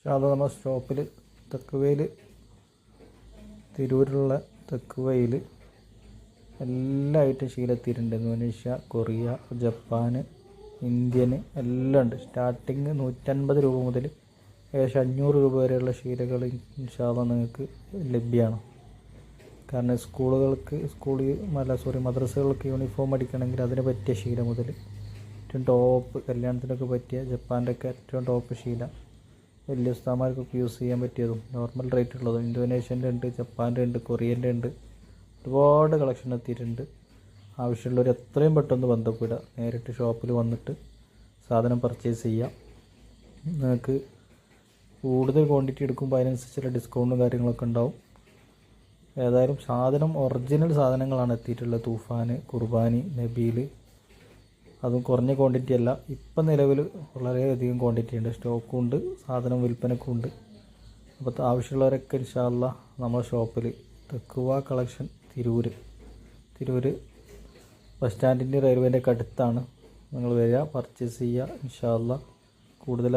അത് നമ്മുടെ ഷോപ്പിൽ തെക്കുവയിൽ തിരൂരിലുള്ള തെക്കുവയിൽ എല്ലാ ഐറ്റം ശീലത്തിലുണ്ട്. ഇന്തോനേഷ്യ, കൊറിയ, ജപ്പാൻ, ഇന്ത്യൻ എല്ലാം ഉണ്ട്. സ്റ്റാർട്ടിങ് 150 രൂപ മുതൽ ഏകദേശം 500 രൂപ വരെയുള്ള ശീലകൾ ഇൻഷാ അല്ലാഹ് നിങ്ങൾക്ക് ലഭ്യമാണ്. കാരണം മദ്രസകൾക്ക് യൂണിഫോം അടിക്കണമെങ്കിൽ അതിന് പറ്റിയ ശീല മുതൽ ഏറ്റവും ടോപ്പ് കല്യാണത്തിനൊക്കെ പറ്റിയ ജപ്പാൻ്റെ ഒക്കെ ഏറ്റവും ടോപ്പ് ശീല, വലിയ ഉസ്താദന്മാർക്കൊക്കെ യൂസ് ചെയ്യാൻ പറ്റിയതും നോർമൽ റേറ്റ് ഉള്ളതും ഇന്തോനേഷ്യൻ്റെ ഉണ്ട്, ജപ്പാൻ്റെ ഉണ്ട്, കൊറിയൻ്റെ ഉണ്ട്. ഒരുപാട് കളക്ഷൻ എത്തിയിട്ടുണ്ട്. ആവശ്യമുള്ളവർ എത്രയും പെട്ടെന്ന് ബന്ധപ്പെടുക. നേരിട്ട് ഷോപ്പിൽ വന്നിട്ട് സാധനം പർച്ചേസ് ചെയ്യാം. നിങ്ങൾക്ക് കൂടുതൽ ക്വാണ്ടിറ്റി എടുക്കുമ്പോൾ അതിനനുസരിച്ചുള്ള ഡിസ്കൗണ്ടും കാര്യങ്ങളൊക്കെ ഉണ്ടാവും. ഏതായാലും സാധനം ഒറിജിനൽ സാധനങ്ങളാണ് എത്തിയിട്ടുള്ളത്. തൂഫാൻ, കുർബാനി, നബീൽ, അതും കുറഞ്ഞ ക്വാണ്ടിറ്റി അല്ല. ഇപ്പം നിലവിൽ വളരെയധികം ക്വാണ്ടിറ്റി ഉണ്ട്, സ്റ്റോക്കും ഉണ്ട്, സാധനം വിൽപ്പനക്കും ഉണ്ട്. അപ്പോൾ ആവശ്യമുള്ളവരൊക്കെ ഇൻഷാ അല്ലാഹ് നമ്മുടെ ഷോപ്പിൽ തെക്കുവ കളക്ഷൻ തിരൂർ ബസ് സ്റ്റാൻഡിൻ്റെ റെയിൽവേൻ്റെ ഒക്കെ അടുത്താണ്. നിങ്ങൾ വരിക, പർച്ചേസ് ചെയ്യുക. ഇൻഷാ അല്ലാഹ് കൂടുതൽ